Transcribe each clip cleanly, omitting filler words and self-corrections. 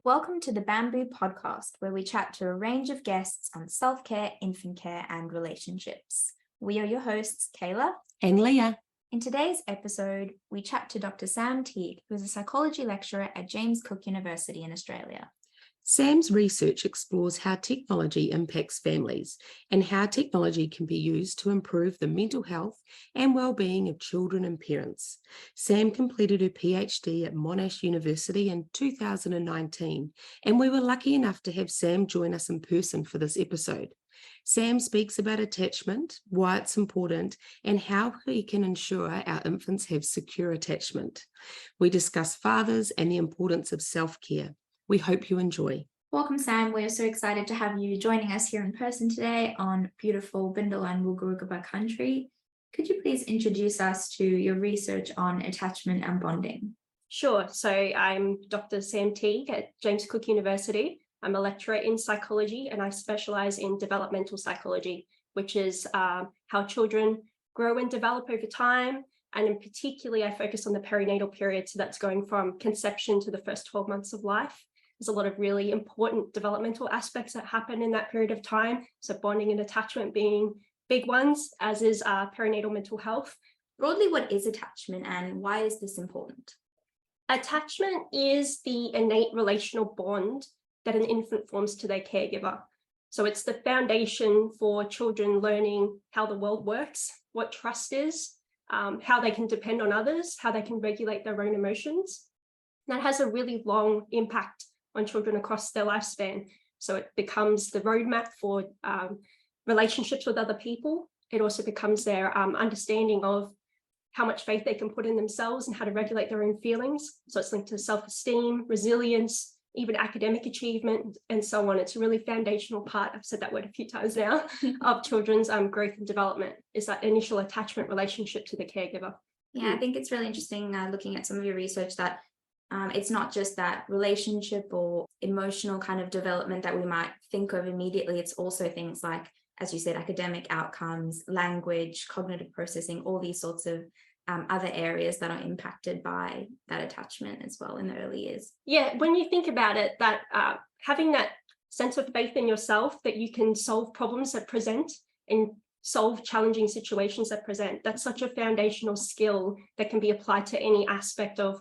Welcome to the Bamboo Podcast, where we chat to a range of guests on self-care, infant care, and relationships. We are your hosts, Kayla and Leah. In today's episode, we chat to Dr. Sam Teague, who is a psychology lecturer at James Cook University in Australia. Sam's research explores how technology impacts families and how technology can be used to improve the mental health and well-being of children and parents. Sam completed her PhD at Monash University in 2019, and we were lucky enough to have Sam join us in person for this episode. Sam speaks about attachment, why it's important, and how we can ensure our infants have secure attachment. We discuss fathers and the importance of self-care. We hope you enjoy. Welcome, Sam. We're so excited to have you joining us here in person today on beautiful Bindalun Wulgurukaba country. Could you please introduce us to your research on attachment and bonding? Sure. So I'm Dr. Sam Teague at James Cook University. I'm a lecturer in psychology and I specialise in developmental psychology, which is how children grow and develop over time. And in particularly, I focus on the perinatal period. So that's going from conception to the first 12 months of life. There's a lot of really important developmental aspects that happen in that period of time. So bonding and attachment being big ones, as is perinatal mental health. Broadly, what is attachment and why is this important? Attachment is the innate relational bond that an infant forms to their caregiver. So it's the foundation for children learning how the world works, what trust is, how they can depend on others, how they can regulate their own emotions. That has a really long impact on children across their lifespan. So it becomes the roadmap for relationships with other people. It also becomes their understanding of how much faith they can put in themselves and how to regulate their own feelings. So it's linked to self-esteem, resilience, even academic achievement, and so on. It's a really foundational part, I've said that word a few times now, of children's growth and development, is that initial attachment relationship to the caregiver. Yeah, I think it's really interesting looking at some of your research that it's not just that relationship or emotional kind of development that we might think of immediately. It's also things like, as you said, academic outcomes, language, cognitive processing, all these sorts of other areas that are impacted by that attachment as well in the early years. Yeah, when you think about it, that having that sense of faith in yourself that you can solve problems that present and solve challenging situations that present, that's such a foundational skill that can be applied to any aspect of,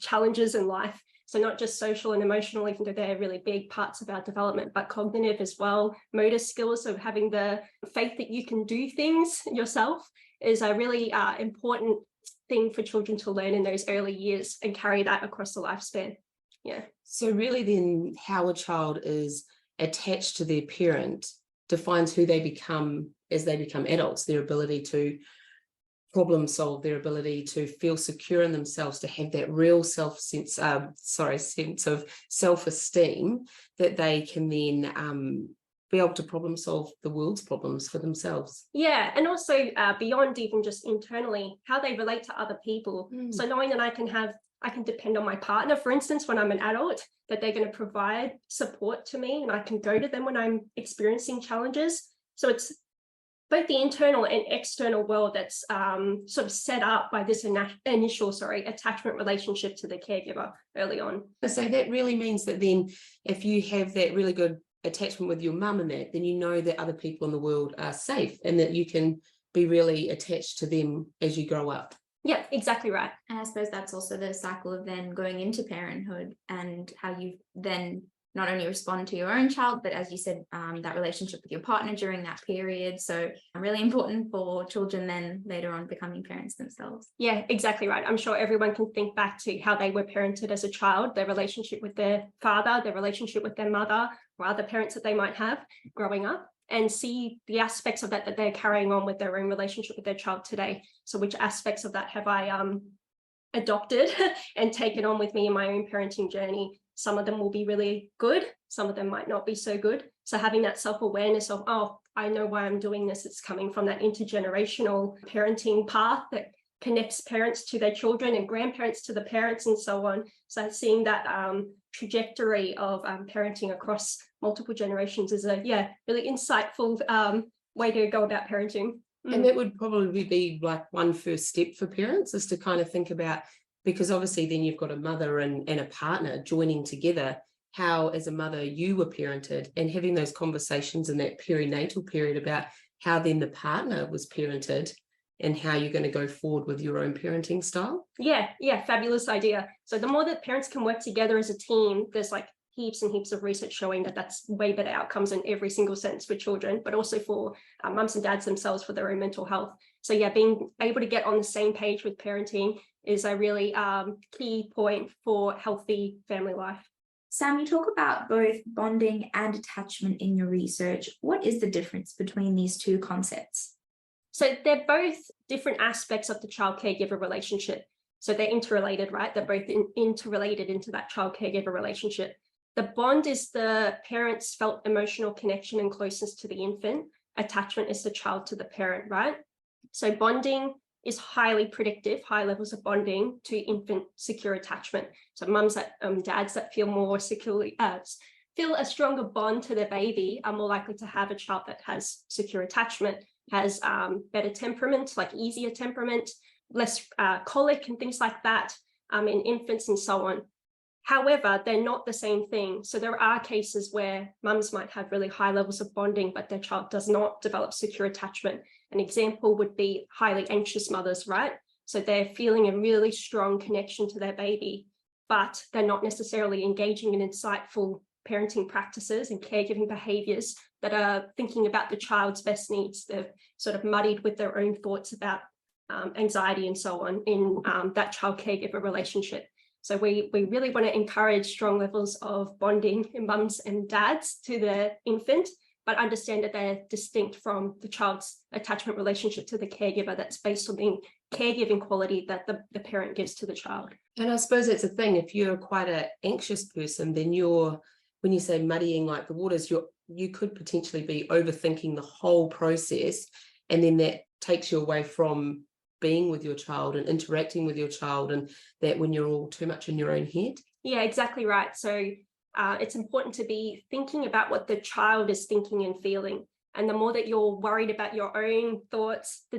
challenges in life. So not just social and emotional, even though they're really big parts of our development, but cognitive as well, motor skills of having the faith that you can do things yourself is a really important thing for children to learn in those early years and carry that across the lifespan. Yeah. So really then how a child is attached to their parent defines who they become as they become adults, their ability to problem solve, their ability to feel secure in themselves, to have that real sense of self-esteem that they can then be able to problem solve the world's problems for themselves. Yeah, and also beyond even just internally, how they relate to other people. So knowing that I can depend on my partner, for instance, when I'm an adult, that they're going to provide support to me and I can go to them when I'm experiencing challenges. So it's both the internal and external world that's sort of set up by this initial attachment relationship to the caregiver early on. So that really means that then if you have that really good attachment with your mum and that, then you know that other people in the world are safe and that you can be really attached to them as you grow up. Yeah, exactly right. And I suppose that's also the cycle of then going into parenthood and how you then not only respond to your own child, but as you said, that relationship with your partner during that period. So really important for children then later on becoming parents themselves. Yeah, exactly right. I'm sure everyone can think back to how they were parented as a child, their relationship with their father, their relationship with their mother, or other parents that they might have growing up, and see the aspects of that they're carrying on with their own relationship with their child today. So which aspects of that have I adopted and taken on with me in my own parenting journey? Some of them will be really good. Some of them might not be so good. So having that self-awareness of, I know why I'm doing this. It's coming from that intergenerational parenting path that connects parents to their children and grandparents to the parents and so on. So seeing that trajectory of parenting across multiple generations is a really insightful way to go about parenting. And that would probably be like one first step for parents, is to kind of think about, because obviously then you've got a mother and a partner joining together how, as a mother, you were parented, and having those conversations in that perinatal period about how then the partner was parented and how you're going to go forward with your own parenting style. Yeah, fabulous idea. So the more that parents can work together as a team, there's like heaps and heaps of research showing that that's way better outcomes in every single sense for children, but also for mums and dads themselves for their own mental health. So yeah, being able to get on the same page with parenting is a really key point for healthy family life. Sam, you talk about both bonding and attachment in your research. What is the difference between these two concepts? So they're both different aspects of the child-caregiver relationship. So they're interrelated, right? They're both interrelated into that child-caregiver relationship. The bond is the parent's felt emotional connection and closeness to the infant. Attachment is the child to the parent, right? So bonding is highly predictive, high levels of bonding to infant secure attachment. So mums that dads that feel more securely, feel a stronger bond to their baby are more likely to have a child that has secure attachment, has better temperament, like easier temperament, less colic and things like that in infants and so on. However, they're not the same thing. So there are cases where mums might have really high levels of bonding, but their child does not develop secure attachment. An example would be highly anxious mothers, right? So they're feeling a really strong connection to their baby, but they're not necessarily engaging in insightful parenting practices and caregiving behaviors that are thinking about the child's best needs. They're sort of muddied with their own thoughts about anxiety and so on in that child caregiver relationship. So we really want to encourage strong levels of bonding in mums and dads to the infant, but understand that they're distinct from the child's attachment relationship to the caregiver that's based on the caregiving quality that the parent gives to the child. And I suppose that's the thing, if you're quite an anxious person, then when you say muddying like the waters, you could potentially be overthinking the whole process, and then that takes you away from being with your child and interacting with your child, and that when you're all too much in your own head. Yeah, exactly right. So it's important to be thinking about what the child is thinking and feeling. And the more that you're worried about your own thoughts, the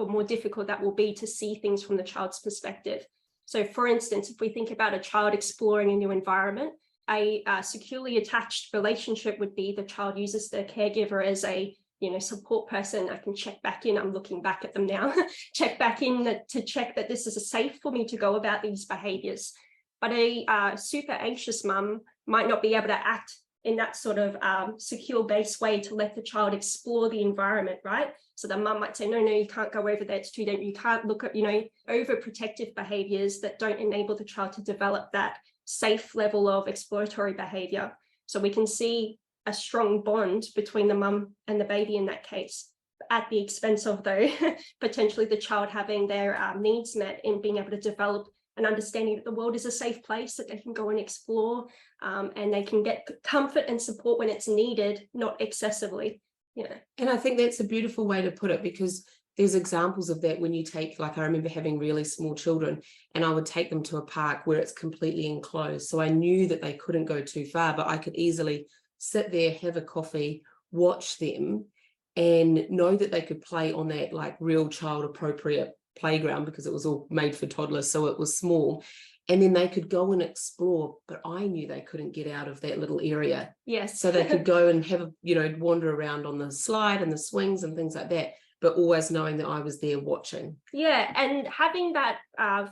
more difficult that will be to see things from the child's perspective. So for instance, if we think about a child exploring a new environment, a securely attached relationship would be the child uses the caregiver as a support person. I can check back in. I'm looking back at them now. Check back in to check that this is safe for me to go about these behaviors. But a super anxious mum might not be able to act in that sort of secure based way to let the child explore the environment, right? So the mum might say, no, you can't go over there. It's too dangerous. You can't look at, overprotective behaviors that don't enable the child to develop that safe level of exploratory behavior. So we can see a strong bond between the mum and the baby in that case, at the expense of, though, potentially the child having their needs met in being able to develop an understanding that the world is a safe place that they can go and explore, and they can get comfort and support when it's needed, not excessively. Yeah. And I think that's a beautiful way to put it, because there's examples of that when you take, like I remember having really small children and I would take them to a park where it's completely enclosed. So I knew that they couldn't go too far, but I could easily sit there, have a coffee, watch them, and know that they could play on that like real child appropriate playground, because it was all made for toddlers, so it was small, and then they could go and explore, but I knew they couldn't get out of that little area. Yes. So they could go and have wander around on the slide and the swings and things like that, but always knowing that I was there watching. Yeah, and having that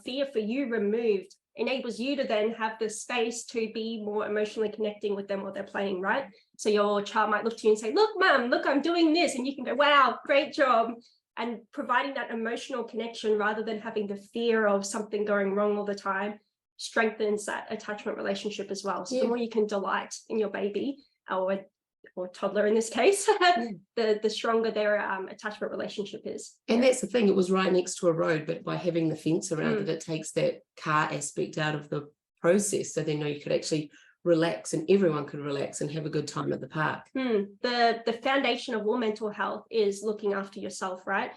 fear for you removed enables you to then have the space to be more emotionally connecting with them while they're playing, right? So your child might look to you and say, look, mum, look, I'm doing this. And you can go, wow, great job. And providing that emotional connection rather than having the fear of something going wrong all the time strengthens that attachment relationship as well. So the more you can delight in your baby or toddler in this case, the stronger their attachment relationship is. And that's the thing, it was right next to a road, but by having the fence around it, it takes that car aspect out of the process. So then you could actually relax, and everyone could relax and have a good time at the park. The foundation of all mental health is looking after yourself, right?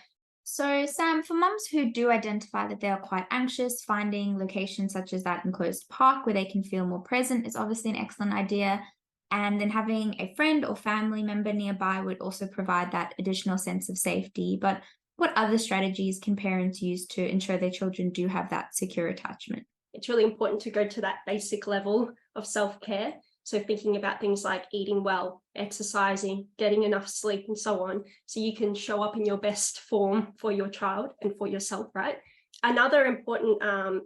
So Sam, for mums who do identify that they are quite anxious, finding locations such as that enclosed park where they can feel more present is obviously an excellent idea. And then having a friend or family member nearby would also provide that additional sense of safety. But what other strategies can parents use to ensure their children do have that secure attachment? It's really important to go to that basic level of self-care. So thinking about things like eating well, exercising, getting enough sleep, and so on, so you can show up in your best form for your child and for yourself, right? Another important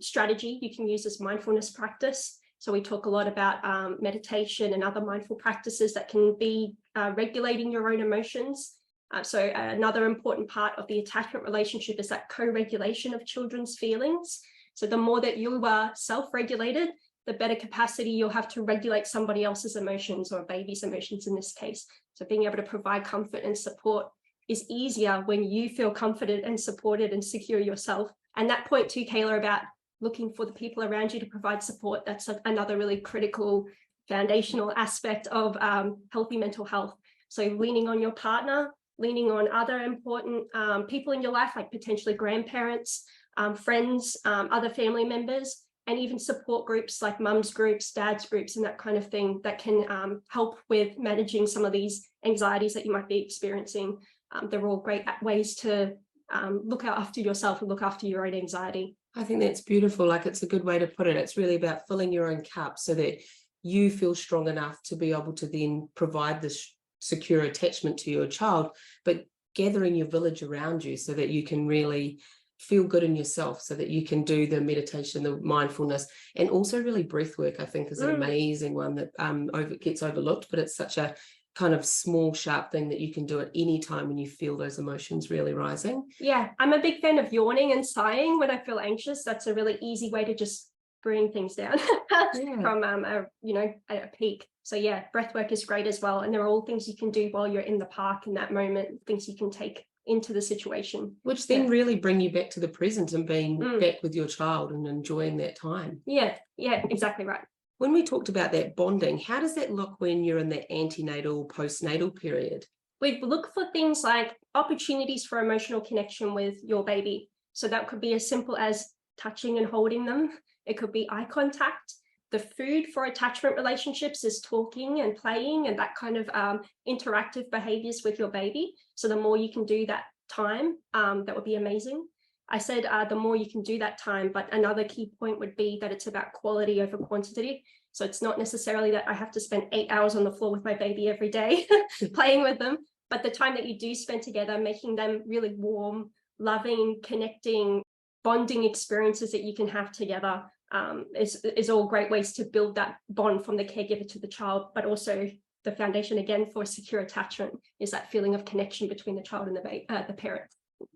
strategy you can use is mindfulness practice. So we talk a lot about meditation and other mindful practices that can be regulating your own emotions. So another important part of the attachment relationship is that co-regulation of children's feelings. So the more that you are self-regulated, the better capacity you'll have to regulate somebody else's emotions, or a baby's emotions in this case. So being able to provide comfort and support is easier when you feel confident and supported and secure yourself. And that point too, Kayla, about looking for the people around you to provide support, that's another really critical foundational aspect of healthy mental health. So leaning on your partner, leaning on other important people in your life, like potentially grandparents, friends, other family members, and even support groups like mums groups, dads groups, and that kind of thing that can help with managing some of these anxieties that you might be experiencing. They're all great ways to look after yourself and look after your own anxiety. I think that's beautiful. Like, it's a good way to put it. It's really about filling your own cup so that you feel strong enough to be able to then provide this secure attachment to your child, but gathering your village around you so that you can really feel good in yourself, so that you can do the meditation, the mindfulness, and also really breath work, I think, is an amazing one that gets overlooked, but it's such a kind of small, sharp thing that you can do at any time when you feel those emotions really rising. Yeah, I'm a big fan of yawning and sighing when I feel anxious. That's a really easy way to just bring things down from a peak. So yeah, breath work is great as well. And there are all things you can do while you're in the park in that moment, things you can take into the situation. Which then really bring you back to the present and being back with your child and enjoying that time. Yeah, exactly right. When we talked about that bonding, how does that look when you're in the antenatal, postnatal period? We look for things like opportunities for emotional connection with your baby. So that could be as simple as touching and holding them. It could be eye contact. The food for attachment relationships is talking and playing and that kind of interactive behaviors with your baby. So the more you can do that time, that would be amazing. I said the more you can do that time, but another key point would be that it's about quality over quantity. So it's not necessarily that I have to spend 8 hours on the floor with my baby every day playing with them, but the time that you do spend together, making them really warm, loving, connecting, bonding experiences that you can have together is all great ways to build that bond from the caregiver to the child, but also the foundation again for secure attachment is that feeling of connection between the child and the parent.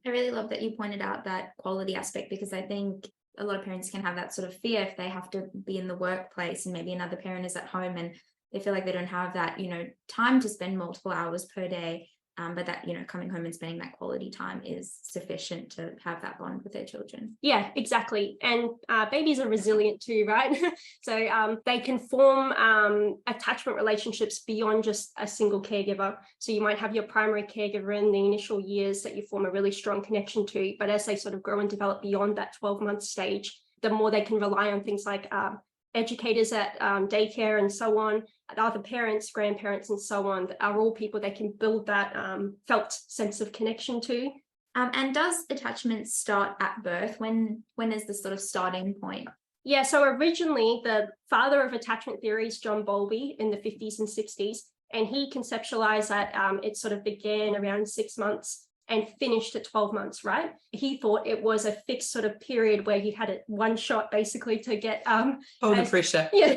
I really love that you pointed out that quality aspect, because I think a lot of parents can have that sort of fear if they have to be in the workplace and maybe another parent is at home and they feel like they don't have that, time to spend multiple hours per day. But that, coming home and spending that quality time is sufficient to have that bond with their children. Yeah, exactly. And babies are resilient too, right? So they can form attachment relationships beyond just a single caregiver. So you might have your primary caregiver in the initial years that you form a really strong connection to, but as they sort of grow and develop beyond that 12-month stage, the more they can rely on things like educators at daycare and so on, other parents, grandparents, and so on, are all people they can build that felt sense of connection to. And does attachment start at birth? When is the sort of starting point? Yeah, so originally the father of attachment theory is John Bowlby in the 50s and 60s, and he conceptualized that it sort of began around 6 months and finished at 12 months, right? He thought it was a fixed sort of period where you had one shot basically to get the pressure. Yeah,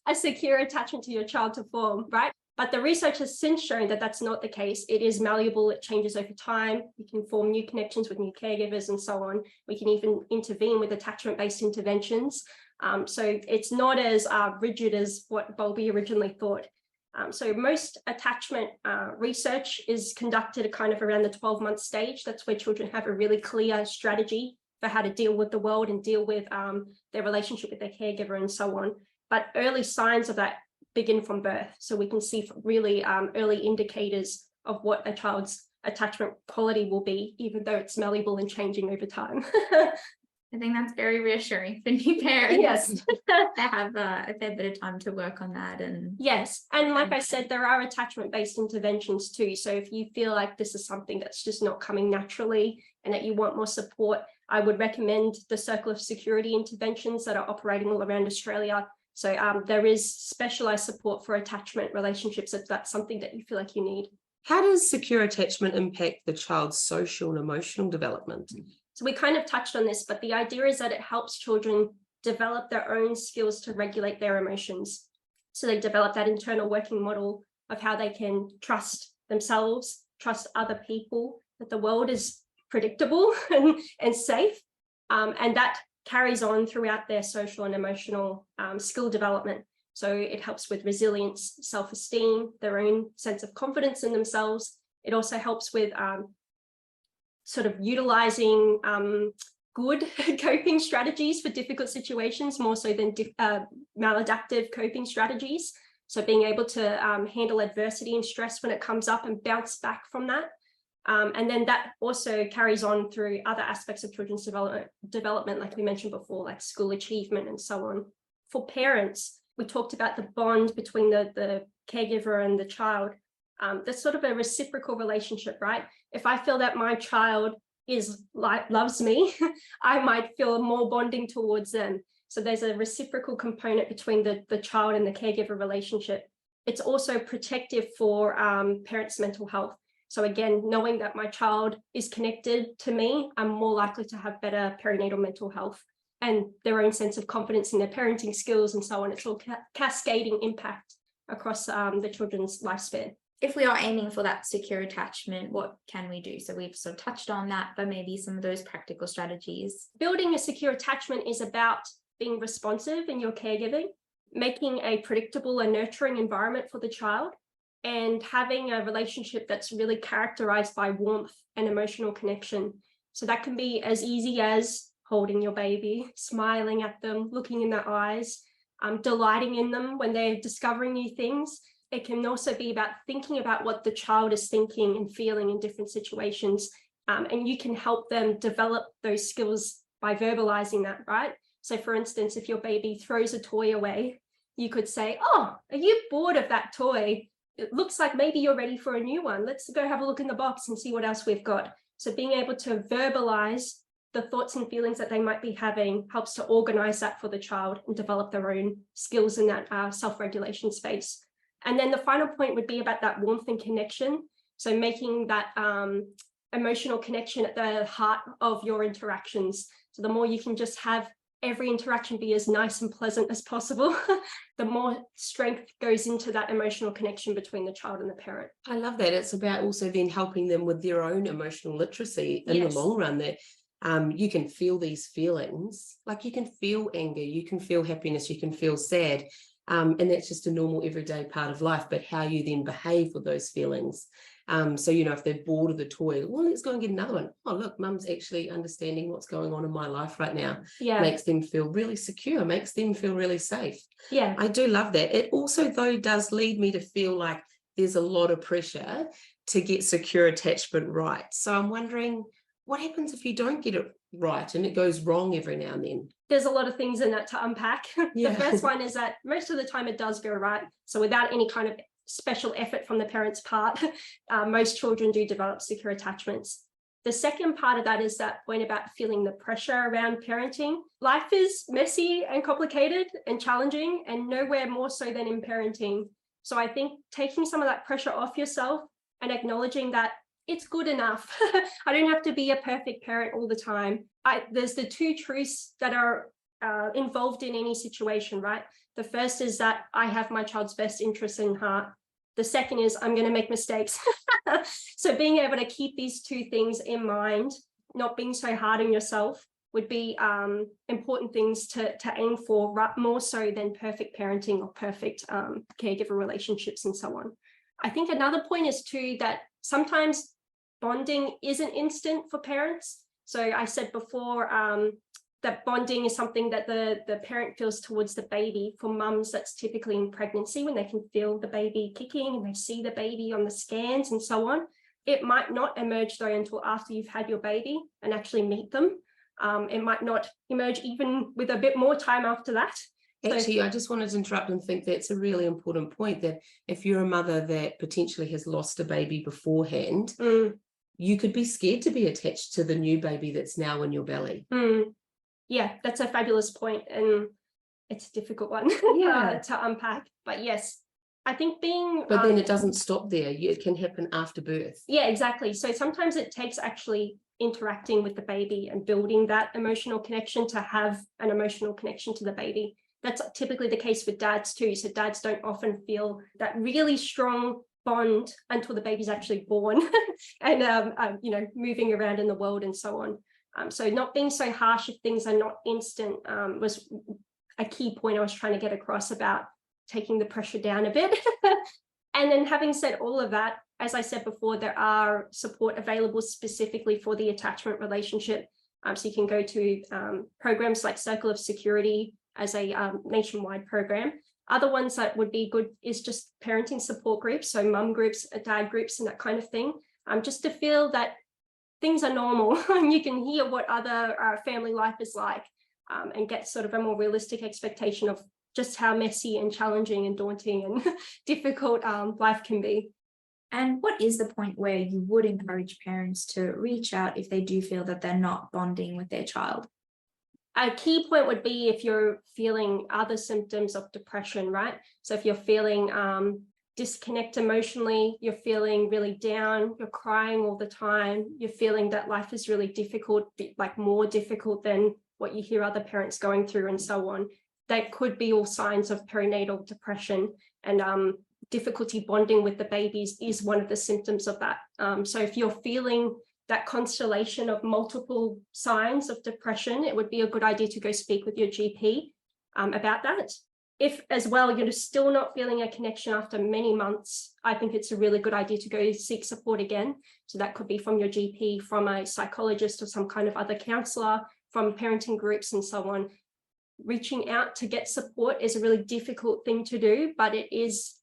a secure attachment to your child to form, right? But the research has since shown that that's not the case. It is malleable, it changes over time. You can form new connections with new caregivers and so on. We can even intervene with attachment-based interventions. So it's not as rigid as what Bowlby originally thought. So most attachment research is conducted kind of around the 12-month stage. That's where children have a really clear strategy for how to deal with the world and deal with their relationship with their caregiver and so on. But early signs of that begin from birth. So we can see really early indicators of what a child's attachment quality will be, even though it's malleable and changing over time. I think that's very reassuring for new parents. Yes. They have a fair bit of time to work on that. And yes, and like I said, there are attachment-based interventions too. So if you feel like this is something that's just not coming naturally and that you want more support, I would recommend the Circle of Security interventions that are operating all around Australia. So there is specialized support for attachment relationships if that's something that you feel like you need. How does secure attachment impact the child's social and emotional development? So we kind of touched on this, but the idea is that it helps children develop their own skills to regulate their emotions. So they develop that internal working model of how they can trust themselves, trust other people, that the world is predictable and safe. And that carries on throughout their social and emotional skill development. So it helps with resilience, self-esteem, their own sense of confidence in themselves. It also helps with sort of utilizing good coping strategies for difficult situations, more so than maladaptive coping strategies. So being able to handle adversity and stress when it comes up and bounce back from that. And then that also carries on through other aspects of children's development, like we mentioned before, like school achievement and so on. For parents, we talked about the bond between the caregiver and the child. That's sort of a reciprocal relationship, right? If I feel that my child loves me, I might feel more bonding towards them. So there's a reciprocal component between the child and the caregiver relationship. It's also protective for parents' mental health. So again, knowing that my child is connected to me, I'm more likely to have better perinatal mental health and their own sense of confidence in their parenting skills and so on. It's all cascading impact across the children's lifespan. If we are aiming for that secure attachment, what can we do? So we've sort of touched on that, but maybe some of those practical strategies. Building a secure attachment is about being responsive in your caregiving, making a predictable and nurturing environment for the child, and having a relationship that's really characterized by warmth and emotional connection. So that can be as easy as holding your baby, smiling at them, looking in their eyes, delighting in them when they're discovering new things. It can also be about thinking about what the child is thinking and feeling in different situations. And you can help them develop those skills by verbalizing that, right? So for instance, if your baby throws a toy away, you could say, "Oh, are you bored of that toy? It looks like maybe you're ready for a new one. Let's go have a look in the box and see what else we've got." So being able to verbalize the thoughts and feelings that they might be having helps to organize that for the child and develop their own skills in that self-regulation space. And then the final point would be about that warmth and connection. So making that emotional connection at the heart of your interactions. So the more you can just have every interaction be as nice and pleasant as possible, the more strength goes into that emotional connection between the child and the parent. I love that. It's about also then helping them with their own emotional literacy in the long run, that you can feel these feelings, like you can feel anger, you can feel happiness, you can feel sad. And that's just a normal everyday part of life, but how you then behave with those feelings. So, if they're bored of the toy, well, let's go and get another one. Oh, look, mum's actually understanding what's going on in my life right now. Yeah. Makes them feel really secure, makes them feel really safe. Yeah. I do love that. It also, though, does lead me to feel like there's a lot of pressure to get secure attachment right. So I'm wondering, what happens if you don't get it right and it goes wrong every now and then? There's a lot of things in that to unpack. Yeah. The first one is that most of the time it does go right. So without any kind of special effort from the parent's part, most children do develop secure attachments. The second part of that is that point about feeling the pressure around parenting. Life is messy and complicated and challenging, and nowhere more so than in parenting. So I think taking some of that pressure off yourself and acknowledging that it's good enough. I don't have to be a perfect parent all the time. There's the two truths that are involved in any situation, right? The first is that I have my child's best interests in heart. The second is I'm going to make mistakes. So being able to keep these two things in mind, not being so hard on yourself, would be important things to aim for, more so than perfect parenting or perfect caregiver relationships and so on. I think another point is too that sometimes bonding isn't instant for parents. So I said before that bonding is something that the parent feels towards the baby. For mums, that's typically in pregnancy when they can feel the baby kicking and they see the baby on the scans and so on. It might not emerge though until after you've had your baby and actually meet them. It might not emerge even with a bit more time after that. Actually, I just wanted to interrupt and think that's a really important point, that if you're a mother that potentially has lost a baby beforehand, you could be scared to be attached to the new baby that's now in your belly. Yeah, that's a fabulous point. And it's a difficult one Yeah. to unpack. But yes, I think But then it doesn't stop there. It can happen after birth. yeah, exactly. So sometimes it takes actually interacting with the baby and building that emotional connection to have an emotional connection to the baby. That's typically the case with dads too. So dads don't often feel that really strong bond until the baby's actually born and you know, moving around in the world and so on. So not being so harsh if things are not instant was a key point I was trying to get across about taking the pressure down a bit. And then having said all of that, as I said before, there are support available specifically for the attachment relationship. So you can go to programs like Circle of Security as a nationwide program. Other ones that would be good is just parenting support groups, so mum groups, dad groups, and that kind of thing, just to feel that things are normal and you can hear what other family life is like, and get sort of a more realistic expectation of just how messy and challenging and daunting and difficult life can be. And what is the point where you would encourage parents to reach out if they do feel that they're not bonding with their child? A key point would be if you're feeling other symptoms of depression, right? So if you're feeling disconnect emotionally, you're feeling really down, you're crying all the time, you're feeling that life is really difficult, like more difficult than what you hear other parents going through and so on. That could be all signs of perinatal depression, and difficulty bonding with the babies is one of the symptoms of that. So if you're feeling that constellation of multiple signs of depression, it would be a good idea to go speak with your GP about that. If as well you're still not feeling a connection after many months, I think it's a really good idea to go seek support again. So that could be from your GP, from a psychologist or some kind of other counsellor, from parenting groups and so on. Reaching out to get support is a really difficult thing to do, but it is,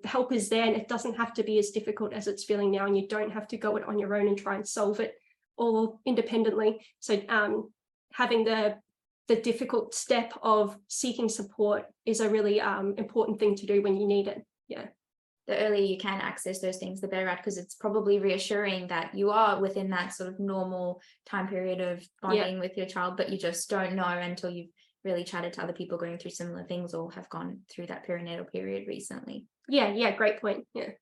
help is there, and it doesn't have to be as difficult as it's feeling now, and you don't have to go it on your own and try and solve it all independently. So having the difficult step of seeking support is a really important thing to do when you need it. Yeah. The earlier you can access those things, the better, because it's probably reassuring that you are within that sort of normal time period of bonding with your child, but you just don't know until you've really chatted to other people going through similar things or have gone through that perinatal period recently. Yeah, great point. Yeah.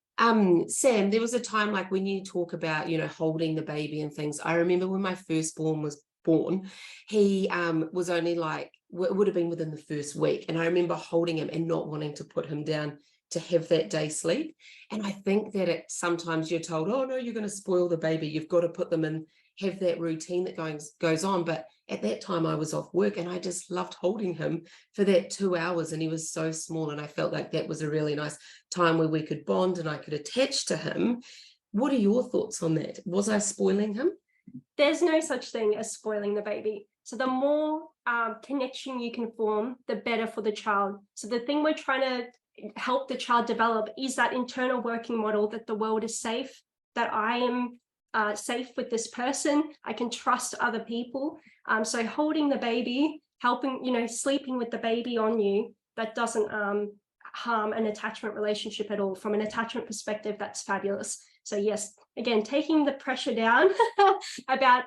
Sam, there was a time, like when you talk about, you know, holding the baby and things, I remember when my firstborn was born, he was only like, it would have been within the first week, and I remember holding him and not wanting to put him down to have that day sleep. And I think that sometimes you're told, oh no, you're going to spoil the baby, you've got to put them in, have that routine that goes on. But at that time I was off work and I just loved holding him for that 2 hours, and he was so small, and I felt like that was a really nice time where we could bond and I could attach to him. What are your thoughts on that? Was I spoiling him? There's no such thing as spoiling the baby. So the more connection you can form, the better for the child. So the thing we're trying to help the child develop is that internal working model that the world is safe, that I am safe with this person, I can trust other people. So holding the baby, helping, you know, sleeping with the baby on you, that doesn't harm an attachment relationship at all. From an attachment perspective, that's fabulous. So yes, again, taking the pressure down about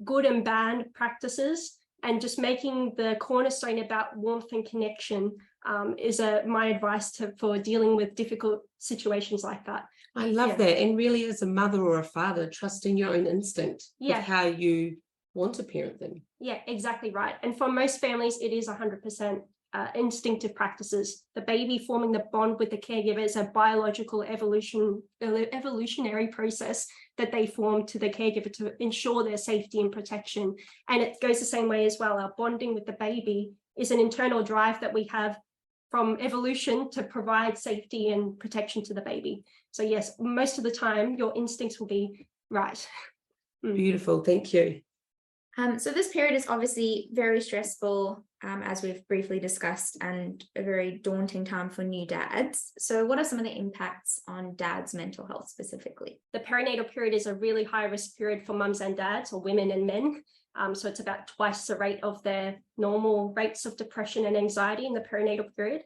good and bad practices, and just making the cornerstone about warmth and connection is my advice for dealing with difficult situations like that. I love that. And really, as a mother or a father, trusting your own instinct with how you want to parent them. Yeah, exactly right. And for most families, it is 100% instinctive practices. The baby forming the bond with the caregiver is a biological evolutionary process that they form to the caregiver to ensure their safety and protection. And it goes the same way as well. Our bonding with the baby is an internal drive that we have from evolution to provide safety and protection to the baby. So yes, most of the time your instincts will be right. Beautiful, thank you. So this period is obviously very stressful, as we've briefly discussed, and a very daunting time for new dads. So what are some of the impacts on dads' mental health specifically? The perinatal period is a really high risk period for mums and dads, or women and men. So it's about twice the rate of their normal rates of depression and anxiety in the perinatal period.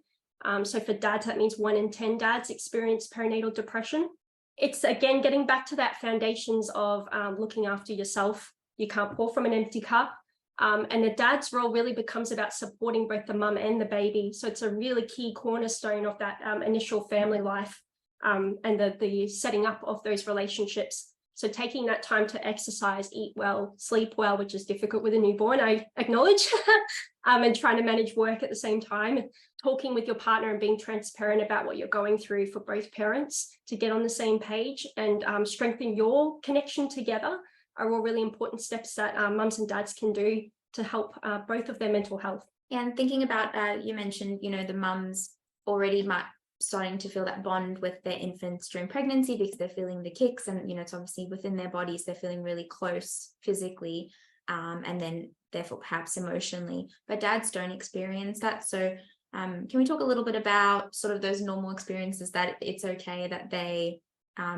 So for dads, that means 1 in 10 dads experience perinatal depression. It's again getting back to that foundations of looking after yourself. You can't pour from an empty cup. And the dad's role really becomes about supporting both the mum and the baby. So it's a really key cornerstone of that initial family life and the setting up of those relationships. So taking that time to exercise, eat well, sleep well, which is difficult with a newborn, I acknowledge, and trying to manage work at the same time, talking with your partner and being transparent about what you're going through for both parents to get on the same page and strengthen your connection together are all really important steps that mums and dads can do to help both of their mental health. And thinking about, you mentioned, the mums already might starting to feel that bond with their infants during pregnancy because they're feeling the kicks and, it's obviously within their bodies, they're feeling really close physically and then therefore perhaps emotionally, but dads don't experience that. So can we talk a little bit about sort of those normal experiences that it's okay that they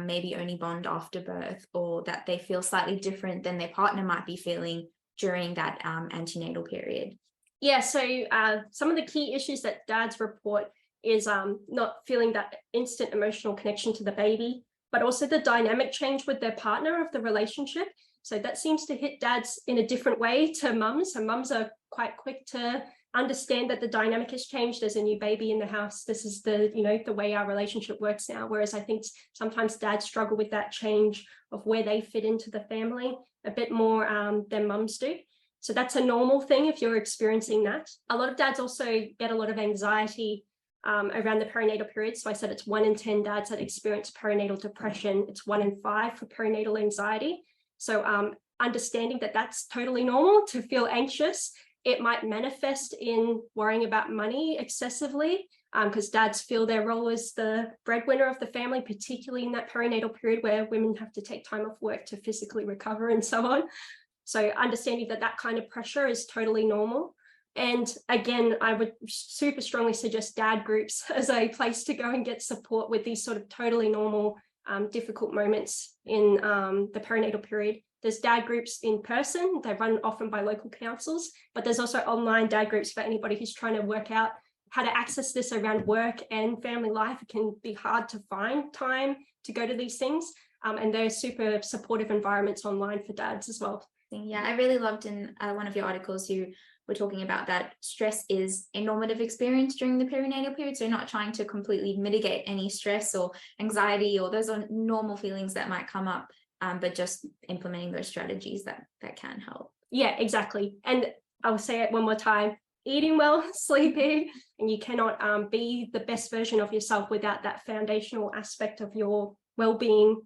maybe only bond after birth or that they feel slightly different than their partner might be feeling during that antenatal period? Yeah, so some of the key issues that dads report is not feeling that instant emotional connection to the baby, but also the dynamic change with their partner of the relationship. So that seems to hit dads in a different way to mums. So mums are quite quick to understand that the dynamic has changed. There's a new baby in the house. This is the way our relationship works now. Whereas I think sometimes dads struggle with that change of where they fit into the family a bit more than mums do. So that's a normal thing if you're experiencing that. A lot of dads also get a lot of anxiety around the perinatal period. So I said it's 1 in 10 dads that experience perinatal depression. It's 1 in 5 for perinatal anxiety. So understanding that that's totally normal to feel anxious. It might manifest in worrying about money excessively because dads feel their role as the breadwinner of the family, particularly in that perinatal period where women have to take time off work to physically recover and so on. So understanding that that kind of pressure is totally normal. And again, I would super strongly suggest dad groups as a place to go and get support with these sort of totally normal, difficult moments in the perinatal period. There's dad groups in person. They're run often by local councils, but there's also online dad groups for anybody who's trying to work out how to access this around work and family life. It can be hard to find time to go to these things. And they're super supportive environments online for dads as well. Yeah, I really loved in one of your articles you were talking about that stress is a normative experience during the perinatal period. So not trying to completely mitigate any stress or anxiety or those are normal feelings that might come up, but just implementing those strategies that can help. Yeah, exactly. And I'll say it one more time, eating well, sleeping, and you cannot be the best version of yourself without that foundational aspect of your well-being,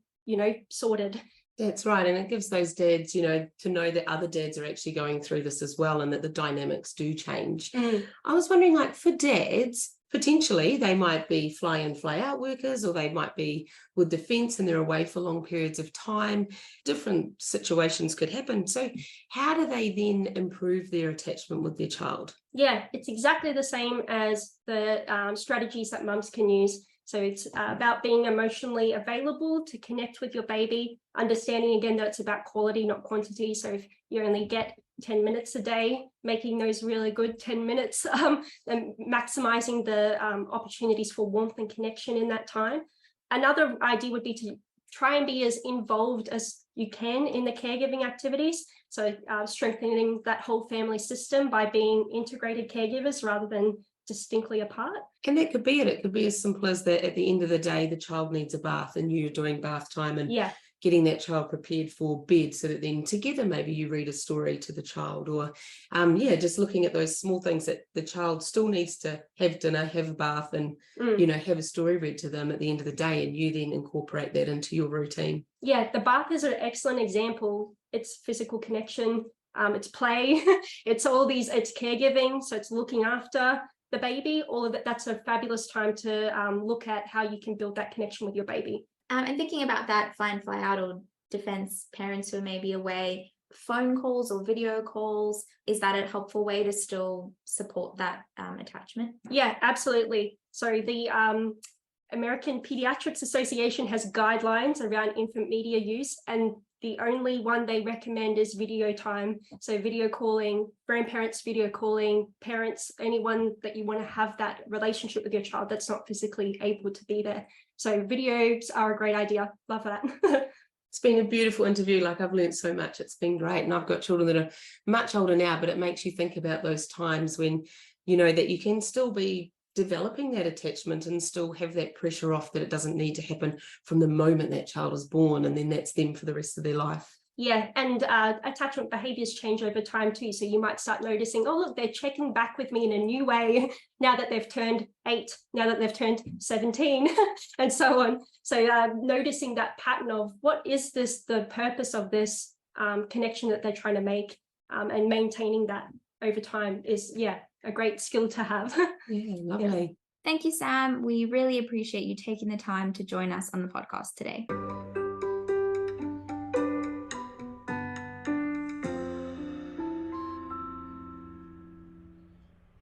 sorted. That's right. And it gives those dads, to know that other dads are actually going through this as well and that the dynamics do change. I was wondering, like for dads, potentially they might be fly in, fly out workers, or they might be with defence and they're away for long periods of time. Different situations could happen. So how do they then improve their attachment with their child? Yeah, it's exactly the same as the strategies that mums can use. So it's about being emotionally available to connect with your baby, understanding again that it's about quality, not quantity. So if you only get 10 minutes a day, making those really good 10 minutes and maximizing the opportunities for warmth and connection in that time. Another idea would be to try and be as involved as you can in the caregiving activities. So strengthening that whole family system by being integrated caregivers rather than distinctly apart. And that could be it. It could be as simple as that at the end of the day, the child needs a bath and you're doing bath time and getting that child prepared for bed so that then together maybe you read a story to the child or just looking at those small things that the child still needs to have dinner, have a bath and, have a story read to them at the end of the day and you then incorporate that into your routine. Yeah, the bath is an excellent example. It's physical connection, it's play, it's all these, it's caregiving, so it's looking after the baby, all of it. That's a fabulous time to look at how you can build that connection with your baby. And thinking about that fly in, fly out or defense parents who are maybe away, phone calls or video calls, is that a helpful way to still support that attachment? Yeah, absolutely. So the American Pediatrics Association has guidelines around infant media use, and the only one they recommend is video time. So video calling, grandparents video calling, parents, anyone that you want to have that relationship with your child that's not physically able to be there. So videos are a great idea. Love that. It's been a beautiful interview. Like, I've learned so much. It's been great. And I've got children that are much older now, but it makes you think about those times when, you know, that you can still be developing that attachment and still have that pressure off, that it doesn't need to happen from the moment that child is born, and then that's them for the rest of their life. Yeah, and attachment behaviors change over time too. So you might start noticing, oh, look, they're checking back with me in a new way now that they've turned 8, now that they've turned 17, and so on. So noticing that pattern of what is this, the purpose of this connection that they're trying to make, and maintaining that over time is, yeah, a great skill to have. Yeah, lovely. Thank you, Sam. We really appreciate you taking the time to join us on the podcast today.